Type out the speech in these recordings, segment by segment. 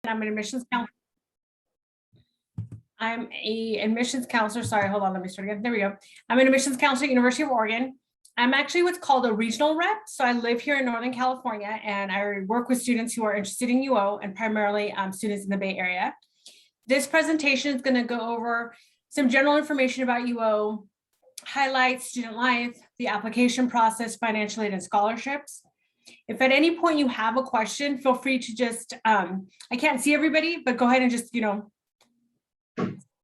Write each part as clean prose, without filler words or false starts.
I'm an admissions counselor. I'm an admissions counselor. Sorry, hold on. Let me start again. There we go. I'm an admissions counselor at University of Oregon. I'm actually what's called a regional rep. So I live here in Northern California, and I work with students who are interested in UO and primarily students in the Bay Area. This presentation is going to go over some general information about UO, highlight student life, the application process, financial aid, and scholarships. If at any point you have a question, feel free to just, I can't see everybody, but go ahead and just,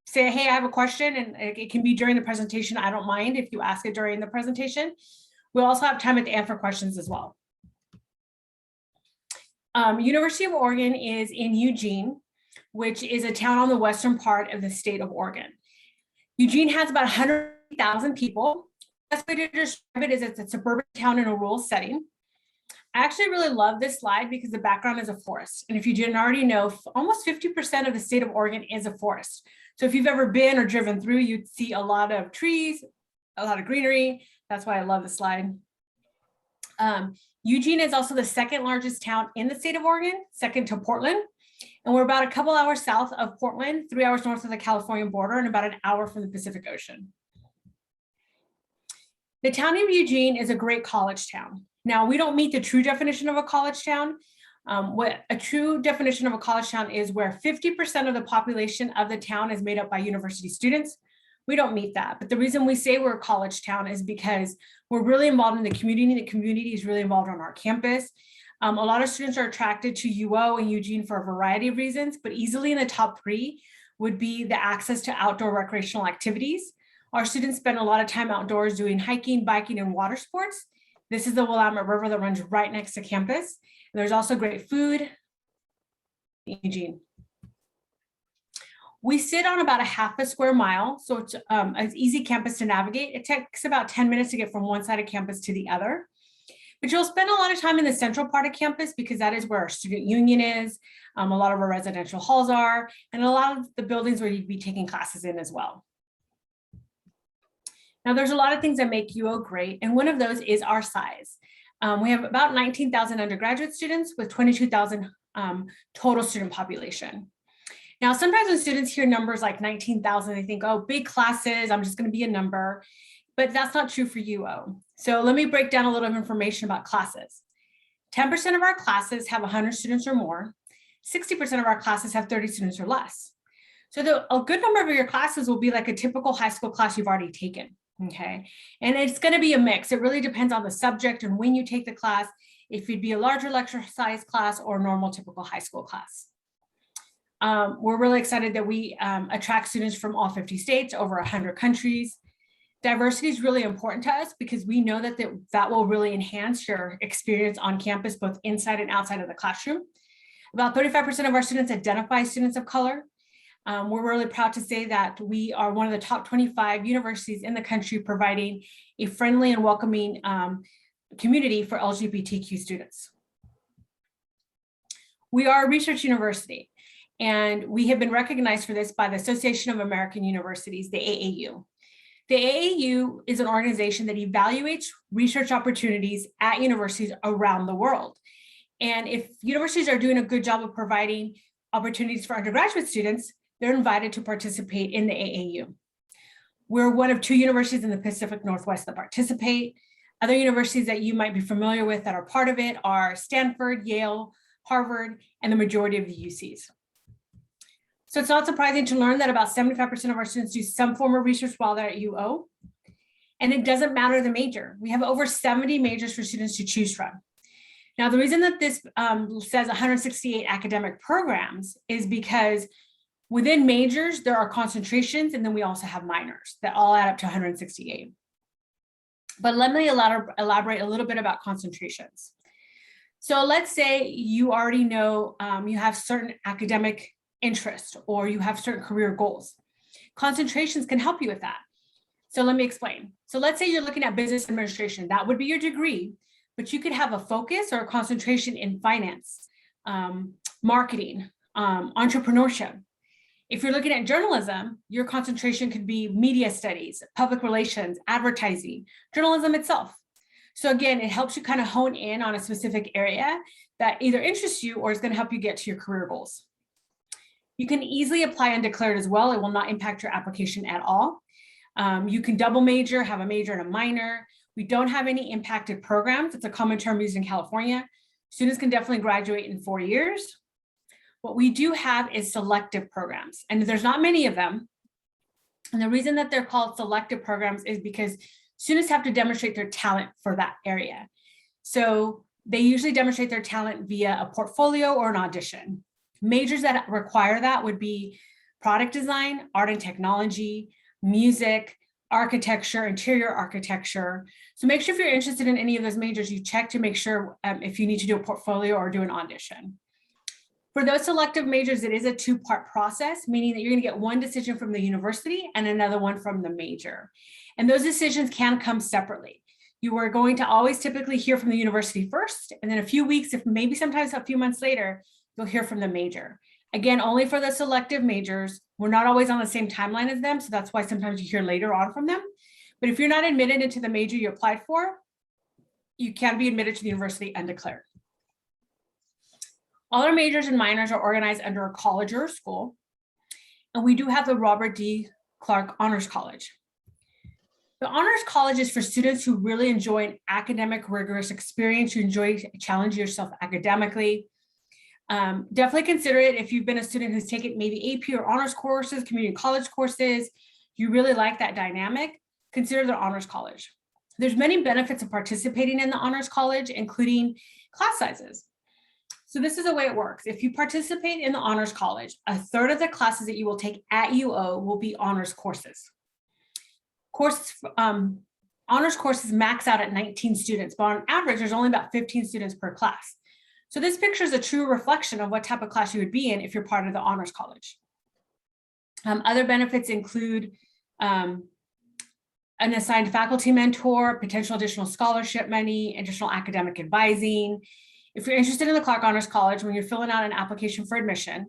say, hey, I have a question, and it can be during the presentation. I don't mind if you ask it during the presentation. We'll also have time at the end for questions as well. University of Oregon is in Eugene, which is a town on the western part of the state of Oregon. Eugene has about 100,000 people. The best way to describe it is it's a suburban town in a rural setting. I actually really love this slide because the background is a forest. And if you didn't already know, almost 50% of the state of Oregon is a forest. So if you've ever been or driven through, you'd see a lot of trees, a lot of greenery. That's why I love this slide. Eugene is also the second largest town in the state of Oregon, second to Portland. And we're about a couple hours south of Portland, 3 hours north of the California border, and about an hour from the Pacific Ocean. The town of Eugene is a great college town. Now, we don't meet the true definition of a college town. What a true definition of a college town is where 50% of the population of the town is made up by university students. We don't meet that. But the reason we say we're a college town is because we're really involved in the community. The community is really involved on our campus. A lot of students are attracted to UO and Eugene for a variety of reasons, but easily in the top 3 would be the access to outdoor recreational activities. Our students spend a lot of time outdoors doing hiking, biking, and water sports. This is the Willamette River that runs right next to campus. And there's also great food in Eugene. We sit on about a half a square mile, so it's an easy campus to navigate. It takes about 10 minutes to get from one side of campus to the other. But you'll spend a lot of time in the central part of campus because that is where our student union is, a lot of our residential halls are, and a lot of the buildings where you'd be taking classes in as well. Now, there's a lot of things that make UO great, and one of those is our size. We have about 19,000 undergraduate students with 22,000 total student population. Now, sometimes when students hear numbers like 19,000, they think, oh, big classes, I'm just going to be a number, but that's not true for UO. So let me break down a little information about classes. 10% of our classes have 100 students or more. 60% of our classes have 30 students or less. So a good number of your classes will be like a typical high school class you've already taken. Okay, and it's going to be a mix. It really depends on the subject and when you take the class, if you'd be a larger lecture size class or normal typical high school class. We're really excited that we attract students from all 50 states, over 100 countries. Diversity is really important to us because we know that that will really enhance your experience on campus, both inside and outside of the classroom. About 35% of our students identify as students of color. We're really proud to say that we are one of the top 25 universities in the country providing a friendly and welcoming community for LGBTQ students. We are a research university, and we have been recognized for this by the Association of American Universities, the AAU. The AAU is an organization that evaluates research opportunities at universities around the world. And if universities are doing a good job of providing opportunities for undergraduate students, they're invited to participate in the AAU. We're one of 2 universities in the Pacific Northwest that participate. Other universities that you might be familiar with that are part of it are Stanford, Yale, Harvard, and the majority of the UCs. So it's not surprising to learn that about 75% of our students do some form of research while they're at UO. And it doesn't matter the major. We have over 70 majors for students to choose from. Now, the reason that this says 168 academic programs is because within majors, there are concentrations, and then we also have minors that all add up to 168. But let me elaborate a little bit about concentrations. So let's say you already know you have certain academic interests or you have certain career goals. Concentrations can help you with that. So let me explain. So let's say you're looking at business administration. That would be your degree, but you could have a focus or a concentration in finance, marketing, entrepreneurship. If you're looking at journalism, your concentration could be media studies, public relations, advertising, journalism itself. So again, it helps you kind of hone in on a specific area that either interests you or is going to help you get to your career goals. You can easily apply undeclared as well. It will not impact your application at all. You can double major, have a major and a minor. We don't have any impacted programs. It's a common term used in California. Students can definitely graduate in 4 years. What we do have is selective programs, and there's not many of them. And the reason that they're called selective programs is because students have to demonstrate their talent for that area. So they usually demonstrate their talent via a portfolio or an audition. Majors that require that would be product design, art and technology, music, architecture, interior architecture. So make sure if you're interested in any of those majors, you check to make sure if you need to do a portfolio or do an audition. For those selective majors, it is a two-part process, meaning that you're going to get one decision from the university and another one from the major. And those decisions can come separately. You are going to always typically hear from the university first, and then a few weeks, if maybe sometimes a few months later, you'll hear from the major. Again, only for the selective majors. We're not always on the same timeline as them, so that's why sometimes you hear later on from them. But if you're not admitted into the major you applied for, you can be admitted to the university undeclared. All our majors and minors are organized under a college or a school. And we do have the Robert D. Clark Honors College. The Honors College is for students who really enjoy an academic rigorous experience, you enjoy challenging yourself academically. Definitely consider it if you've been a student who's taken maybe AP or honors courses, community college courses, you really like that dynamic, consider the Honors College. There's many benefits of participating in the Honors College, including class sizes. So this is the way it works. If you participate in the Honors College, a third of the classes that you will take at UO will be honors courses. Honors courses max out at 19 students, but on average, there's only about 15 students per class. So this picture is a true reflection of what type of class you would be in if you're part of the Honors College. Other benefits include an assigned faculty mentor, potential additional scholarship money, additional academic advising. If you're interested in the Clark Honors College, when you're filling out an application for admission,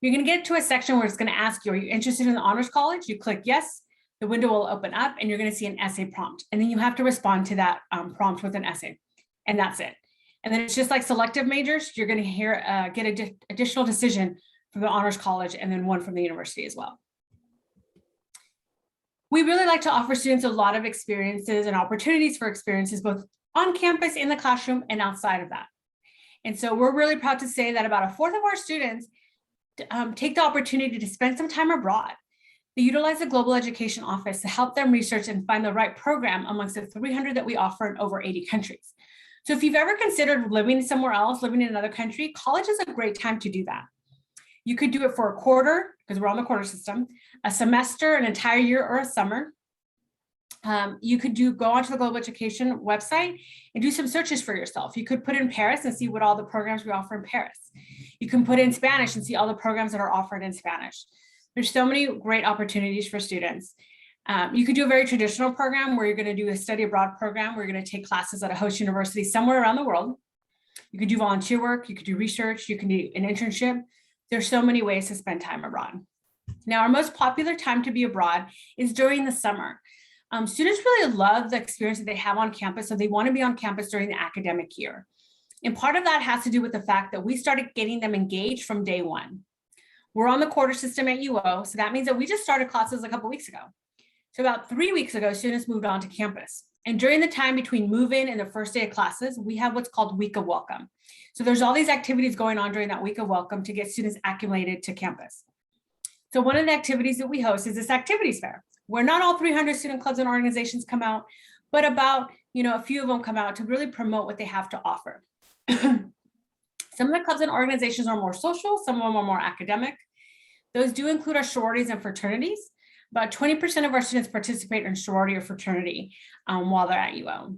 you're going to get to a section where it's going to ask you, are you interested in the Honors College? You click yes, the window will open up and you're going to see an essay prompt. And then you have to respond to that prompt with an essay, and that's it. And then it's just like selective majors, you're going to get an additional decision from the Honors College and then one from the university as well. We really like to offer students a lot of experiences and opportunities for experiences, both on campus, in the classroom, and outside of that. And so we're really proud to say that about a fourth of our students take the opportunity to spend some time abroad. They utilize the Global Education Office to help them research and find the right program amongst the 300 that we offer in over 80 countries. So if you've ever considered living somewhere else, living in another country, college is a great time to do that. You could do it for a quarter, because we're on the quarter system, a semester, an entire year, or a summer. You could go onto the Global Education website and do some searches for yourself. You could put in Paris and see what all the programs we offer in Paris. You can put in Spanish and see all the programs that are offered in Spanish. There's so many great opportunities for students. You could do a very traditional program where you're going to do a study abroad program where you're going to take classes at a host university somewhere around the world. You could do volunteer work, you could do research, you can do an internship. There's so many ways to spend time abroad. Now, our most popular time to be abroad is during the summer. Students really love the experience that they have on campus, so they want to be on campus during the academic year. And part of that has to do with the fact that we started getting them engaged from day one. We're on the quarter system at UO, so that means that we just started classes a couple weeks ago. So about 3 weeks ago, students moved on to campus. And during the time between move-in and the first day of classes, we have what's called Week of Welcome. So there's all these activities going on during that Week of Welcome to get students acclimated to campus. So one of the activities that we host is this activities fair, where not all 300 student clubs and organizations come out, but about a few of them come out to really promote what they have to offer. Some of the clubs and organizations are more social, some of them are more academic. Those do include our sororities and fraternities. About 20% of our students participate in sorority or fraternity while they're at UO.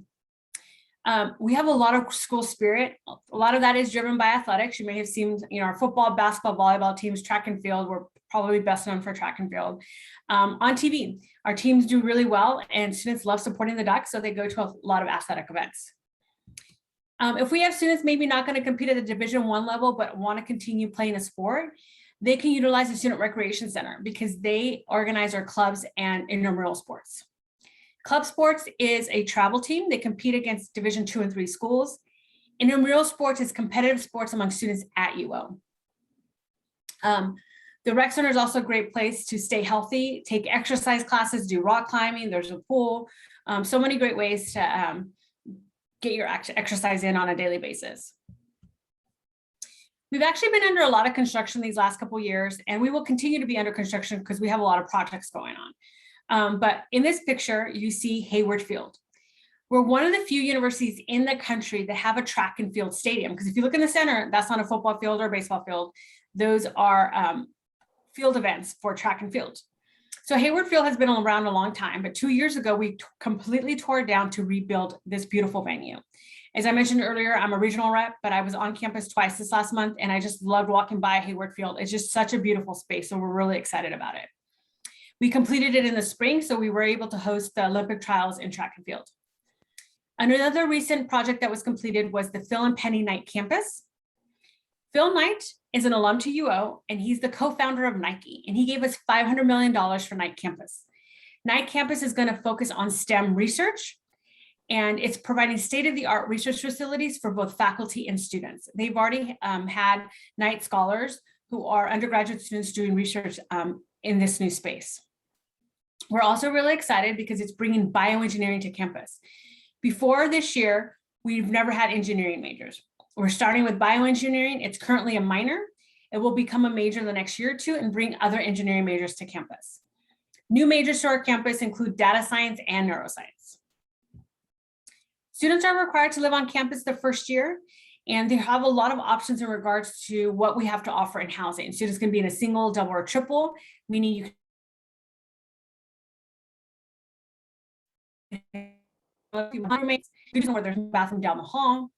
We have a lot of school spirit. A lot of that is driven by athletics. You may have seen, our football, basketball, volleyball teams, track and field. We're probably best known for track and field. On TV, our teams do really well and students love supporting the Ducks, so they go to a lot of athletic events. If we have students maybe not going to compete at the Division I level, but want to continue playing a sport, they can utilize the Student Recreation Center because they organize our clubs and intramural sports. Club sports is a travel team. They compete against Division II and III schools. Intramural sports is competitive sports among students at UO. The rec center is also a great place to stay healthy, take exercise classes, do rock climbing. There's a pool. So many great ways to get your exercise in on a daily basis. We've actually been under a lot of construction these last couple of years, and we will continue to be under construction because we have a lot of projects going on. But in this picture, you see Hayward Field. We're one of the few universities in the country that have a track and field stadium, because if you look in the center, that's not a football field or a baseball field. Those are field events for track and field. So Hayward Field has been around a long time, but 2 years ago, we completely tore it down to rebuild this beautiful venue. As I mentioned earlier, I'm a regional rep, but I was on campus twice this last month, and I just loved walking by Hayward Field. It's just such a beautiful space, so we're really excited about it. We completed it in the spring, so we were able to host the Olympic trials in track and field. Another recent project that was completed was the Phil and Penny Knight campus. Phil Knight is an alum to UO, and he's the co-founder of Nike, and he gave us $500 million for Knight campus. Knight campus is going to focus on STEM research, and it's providing state-of-the-art research facilities for both faculty and students. They've already had Knight scholars who are undergraduate students doing research in this new space. We're also really excited because it's bringing bioengineering to campus. Before this year, we've never had engineering majors. We're starting with bioengineering. It's currently a minor. It will become a major in the next year or two and bring other engineering majors to campus. New majors to our campus include data science and neuroscience. Students are required to live on campus the first year, and they have a lot of options in regards to what we have to offer in housing. Students can be in a single, double, or triple, meaning you can roommates, where there's a bathroom down the hall.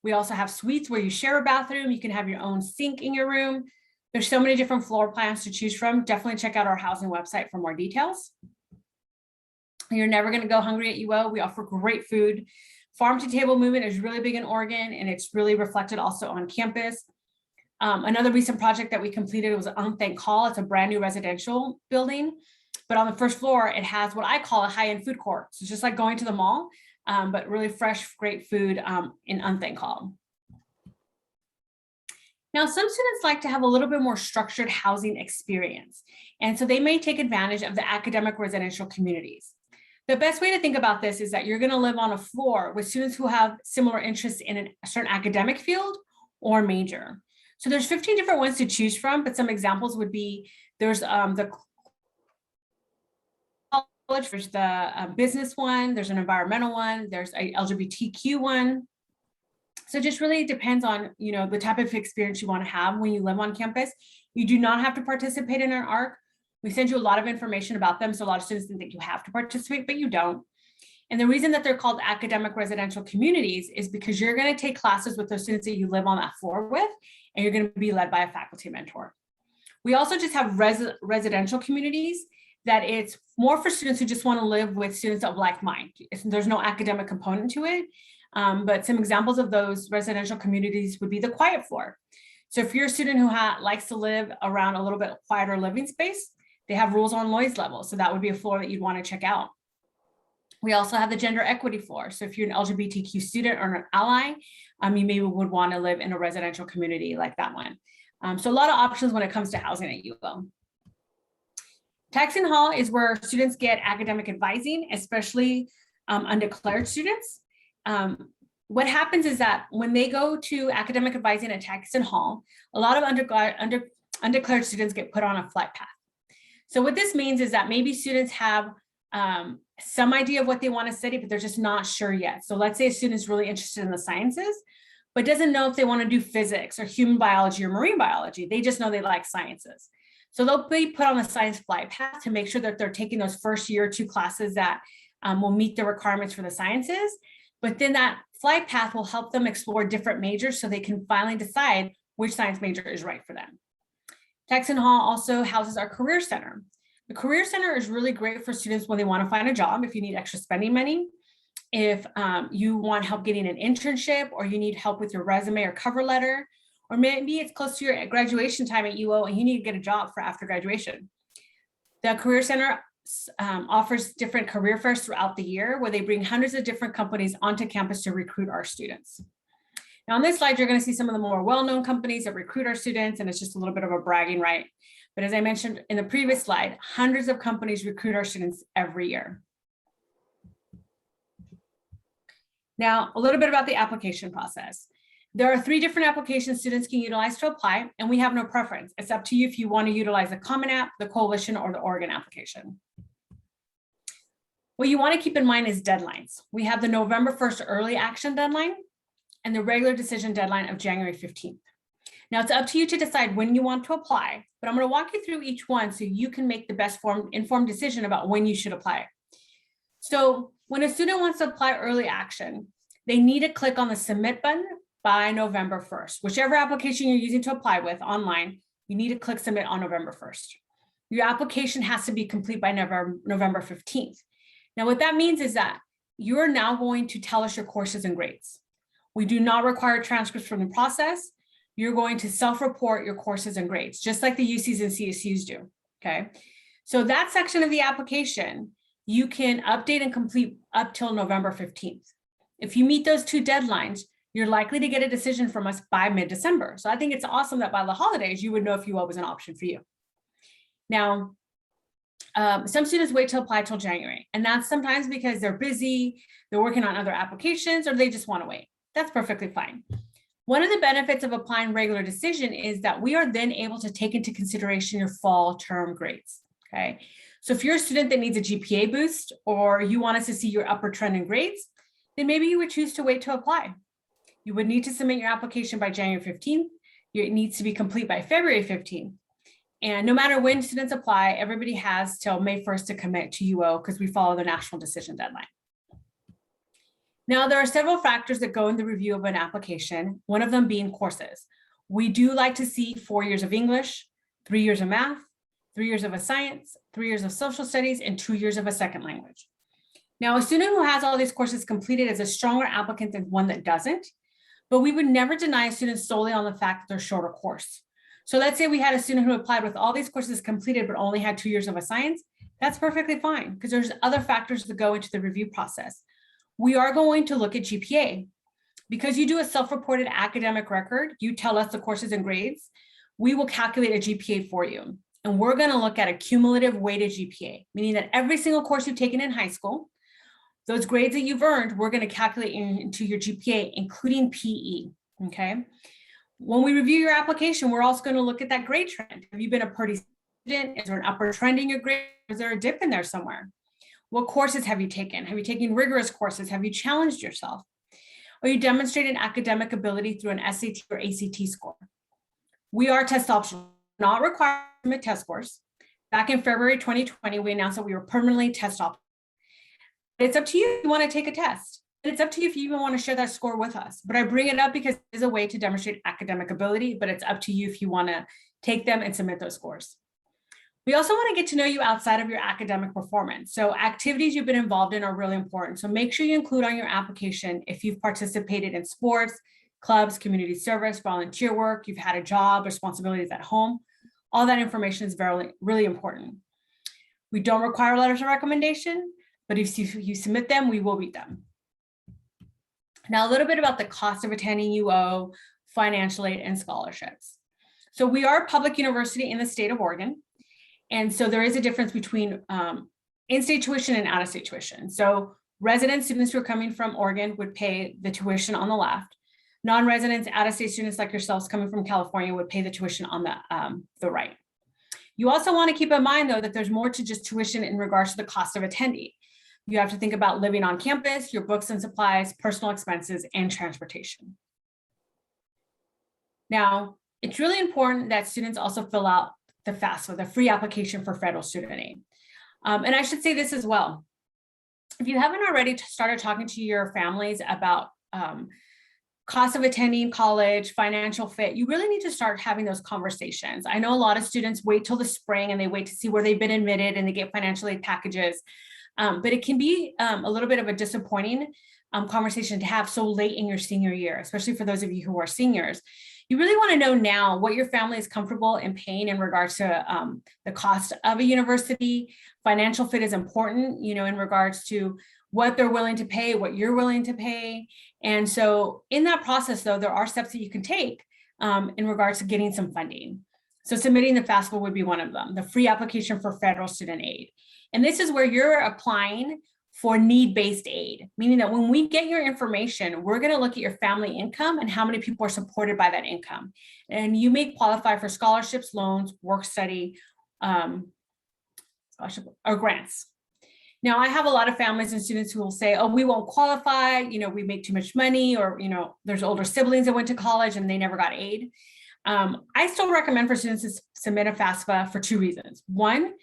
We also have suites where you share a bathroom. You can have your own sink in your room. There's so many different floor plans to choose from. Definitely check out our housing website for more details. You're never going to go hungry at UO. We offer great food. Farm to table movement is really big in Oregon, and it's really reflected also on campus. Another recent project that we completed was Unthank Hall. It's a brand new residential building, but on the first floor, it has what I call a high-end food court. So it's just like going to the mall, but really fresh, great food in Unthank Hall. Now, some students like to have a little bit more structured housing experience, and so they may take advantage of the academic residential communities. The best way to think about this is that you're going to live on a floor with students who have similar interests in a certain academic field or major. So there's 15 different ones to choose from, but some examples would be there's the college, there's the business one, there's an environmental one, there's a LGBTQ one. So it just really depends on, you know, the type of experience you want to have when you live on campus. You do not have to participate in an ARC. We send you a lot of information about them. So a lot of students think that you have to participate, but you don't. And the reason that they're called academic residential communities is because you're going to take classes with those students that you live on that floor with, and you're going to be led by a faculty mentor. We also just have residential communities that it's more for students who just want to live with students of like mind. There's no academic component to it. But some examples of those residential communities would be the quiet floor. So if you're a student who likes to live around a little bit quieter living space, they have rules on noise level. So that would be a floor that you'd want to check out. We also have the gender equity floor. So if you're an LGBTQ student or an ally, you maybe would want to live in a residential community like that one. So a lot of options when it comes to housing at UO. Taxon Hall is where students get academic advising, especially undeclared students. What happens is that when they go to academic advising at Taxon Hall, a lot of undeclared students get put on a flight path. So what this means is that maybe students have some idea of what they want to study, but they're just not sure yet. So let's say a student is really interested in the sciences, but doesn't know if they want to do physics or human biology or marine biology. They just know they like sciences. So they'll be put on the science flight path to make sure that they're taking those first year or two classes that will meet the requirements for the sciences. But then that flight path will help them explore different majors so they can finally decide which science major is right for them. Taxon Hall also houses our Career Center. The Career Center is really great for students when they want to find a job, if you need extra spending money, if you want help getting an internship, or you need help with your resume or cover letter, or maybe it's close to your graduation time at UO and you need to get a job for after graduation. The Career Center offers different career fairs throughout the year where they bring hundreds of different companies onto campus to recruit our students. Now on this slide, you're going to see some of the more well-known companies that recruit our students, and it's just a little bit of a bragging right. But as I mentioned in the previous slide, hundreds of companies recruit our students every year. Now, a little bit about the application process. There are 3 different applications students can utilize to apply, and we have no preference. It's up to you if you want to utilize the Common App, the Coalition, or the Oregon application. What you want to keep in mind is deadlines. We have the November 1st early action deadline and the regular decision deadline of January 15th. Now, it's up to you to decide when you want to apply, but I'm going to walk you through each one so you can make the best informed decision about when you should apply. So when a student wants to apply early action, they need to click on the submit button by November 1st. Whichever application you're using to apply with online, you need to click submit on November 1st. Your application has to be complete by November 15th. Now, what that means is that you're now going to tell us your courses and grades. We do not require transcripts from the process. You're going to self-report your courses and grades, just like the UCs and CSUs do, okay? So that section of the application, you can update and complete up till November 15th. If you meet those 2 deadlines, you're likely to get a decision from us by mid-December. So I think it's awesome that by the holidays, you would know if UO was an option for you. Now, some students wait to apply till January, and that's sometimes because they're busy, they're working on other applications, or they just want to wait. That's perfectly fine. One of the benefits of applying regular decision is that we are then able to take into consideration your fall term grades, okay? So if you're a student that needs a GPA boost, or you want us to see your upper trend in grades, then maybe you would choose to wait to apply. You would need to submit your application by January 15th. It needs to be complete by February 15th. And no matter when students apply, everybody has till May 1st to commit to UO because we follow the national decision deadline. Now, there are several factors that go in the review of an application, one of them being courses. We do like to see 4 years of English, 3 years of math, 3 years of a science, 3 years of social studies, and 2 years of a second language. Now, a student who has all these courses completed is a stronger applicant than one that doesn't, but we would never deny a student solely on the fact that they're shorter course. So let's say we had a student who applied with all these courses completed, but only had 2 years of a science. That's perfectly fine because there's other factors that go into the review process. We are going to look at GPA. Because you do a self-reported academic record, you tell us the courses and grades, we will calculate a GPA for you. And we're going to look at a cumulative weighted GPA, meaning that every single course you've taken in high school, those grades that you've earned, we're going to calculate into your GPA, including PE, okay? When we review your application, we're also going to look at that grade trend. Have you been a pretty student? Is there an upper trend in your grade? Is there a dip in there somewhere? What courses have you taken? Have you taken rigorous courses? Have you challenged yourself? Are you demonstrating academic ability through an SAT or ACT score? We are test optional, not required to submit test scores. Back in February 2020, we announced that we were permanently test optional. It's up to you if you want to take a test. And it's up to you if you even want to share that score with us. But I bring it up because it is a way to demonstrate academic ability, but it's up to you if you want to take them and submit those scores. We also want to get to know you outside of your academic performance. So activities you've been involved in are really important. So make sure you include on your application if you've participated in sports, clubs, community service, volunteer work, you've had a job, responsibilities at home. All that information is really important. We don't require letters of recommendation, but if you submit them, we will read them. Now, a little bit about the cost of attending UO, financial aid, and scholarships. So we are a public university in the state of Oregon. And so there is a difference between in-state tuition and out-of-state tuition. So resident students who are coming from Oregon would pay the tuition on the left. Non-residents, out-of-state students like yourselves coming from California would pay the tuition on the right. You also want to keep in mind, though, that there's more to just tuition in regards to the cost of attending. You have to think about living on campus, your books and supplies, personal expenses, and transportation. Now, it's really important that students also fill out the FAFSA, the free application for federal student aid. And I should say this as well. If you haven't already started talking to your families about cost of attending college, financial fit, you really need to start having those conversations. I know a lot of students wait till the spring and they wait to see where they've been admitted and they get financial aid packages. But it can be a little bit of a disappointing conversation to have so late in your senior year, especially for those of you who are seniors. You really want to know now what your family is comfortable in paying in regards to the cost of a university. Financial fit is important, you know, in regards to what they're willing to pay, what you're willing to pay. And so in that process, though, there are steps that you can take in regards to getting some funding. So submitting the FAFSA would be one of them, the free application for federal student aid. And this is where you're applying for need-based aid, meaning that when we get your information, we're going to look at your family income and how many people are supported by that income. And you may qualify for scholarships, loans, work study, scholarship or grants. Now, I have a lot of families and students who will say, oh, we won't qualify, you know, we make too much money, or, you know, there's older siblings that went to college and they never got aid. I still recommend for students to submit a FAFSA for two reasons. One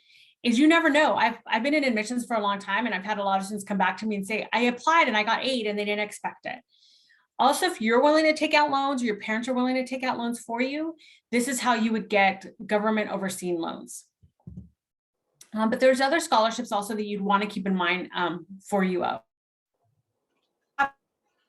is you never know. I've been in admissions for a long time, and I've had a lot of students come back to me and say, I applied and I got aid and they didn't expect it. Also, if you're willing to take out loans, or your parents are willing to take out loans for you, this is how you would get government overseen loans. But there's other scholarships also that you'd want to keep in mind for UO. A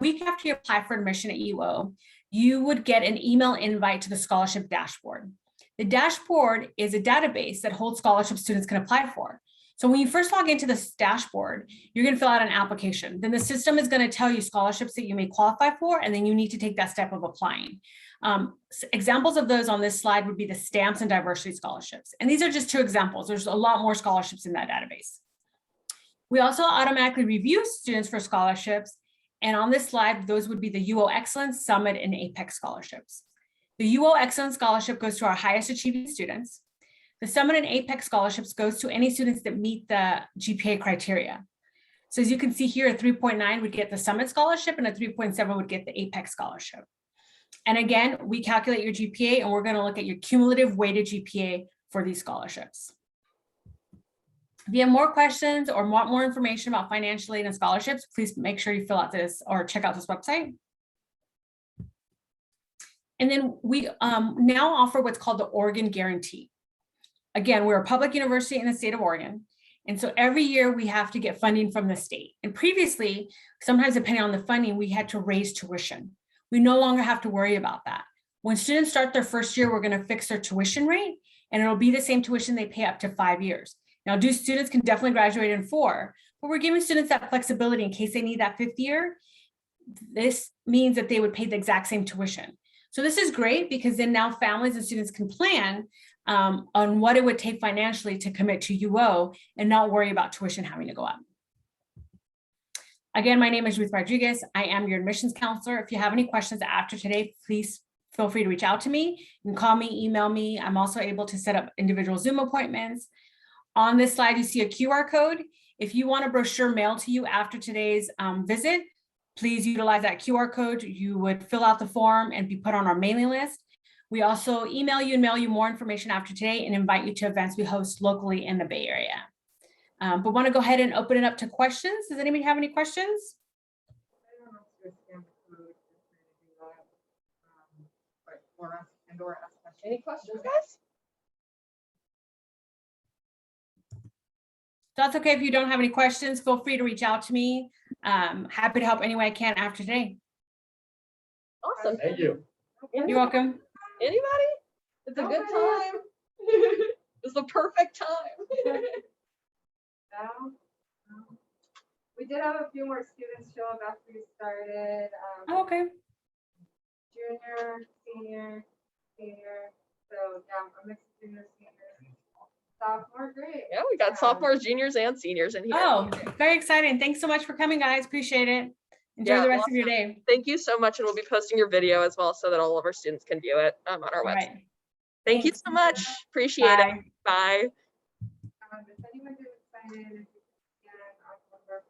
week after you apply for admission at UO, you would get an email invite to the scholarship dashboard. The dashboard is a database that holds scholarships students can apply for. So when you first log into this dashboard, you're going to fill out an application. Then the system is going to tell you scholarships that you may qualify for, and then you need to take that step of applying. Examples of those on this slide would be the stamps and diversity scholarships. And these are just two examples. There's a lot more scholarships in that database. We also automatically review students for scholarships. And on this slide, those would be the UO Excellence, Summit, and Apex scholarships. The UO Excellence Scholarship goes to our highest achieving students. The Summit and Apex scholarships goes to any students that meet the GPA criteria. So as you can see here, a 3.9 would get the Summit Scholarship, and a 3.7 would get the Apex Scholarship. And again, we calculate your GPA, and we're going to look at your cumulative weighted GPA for these scholarships. If you have more questions or want more information about financial aid and scholarships, please make sure you fill out this or check out this website. And then we now offer what's called the Oregon Guarantee. Again, we're a public university in the state of Oregon. And so every year we have to get funding from the state. And previously, sometimes depending on the funding, we had to raise tuition. We no longer have to worry about that. When students start their first year, we're going to fix their tuition rate, and it'll be the same tuition they pay up to 5 years. Now, students can definitely graduate in 4, but we're giving students that flexibility in case they need that 5th year. This means that they would pay the exact same tuition. So this is great because then now families and students can plan on what it would take financially to commit to UO and not worry about tuition having to go up. Again, my name is Ruth Rodriguez. I am your admissions counselor. If you have any questions after today, please feel free to reach out to me. You can call me, email me. I'm also able to set up individual Zoom appointments. On this slide, you see a QR code. If you want a brochure mailed to you after today's visit, please utilize that QR code. You would fill out the form and be put on our mailing list. We also email you and mail you more information after today and invite you to events we host locally in the Bay Area. But want to go ahead and open it up to questions. Does anybody have any questions? Any questions, guys? That's okay if you don't have any questions. Feel free to reach out to me. Happy to help any way I can after today. Awesome. Thank you. You're welcome. Anybody? It's a good time. It's the perfect time. We did have a few more students show up after we started. Oh, okay. Junior, senior. So yeah, a mix of juniors, seniors, sophomore, great. Yeah, we got sophomores, juniors, and seniors in here. Oh, very exciting. Thanks so much for coming, guys. Appreciate it. Enjoy the rest of your day. Thank you so much. And we'll be posting your video as well so that all of our students can view it on our website. Right. Thank you so much. Appreciate it. Bye. If anyone is excited, if you can, our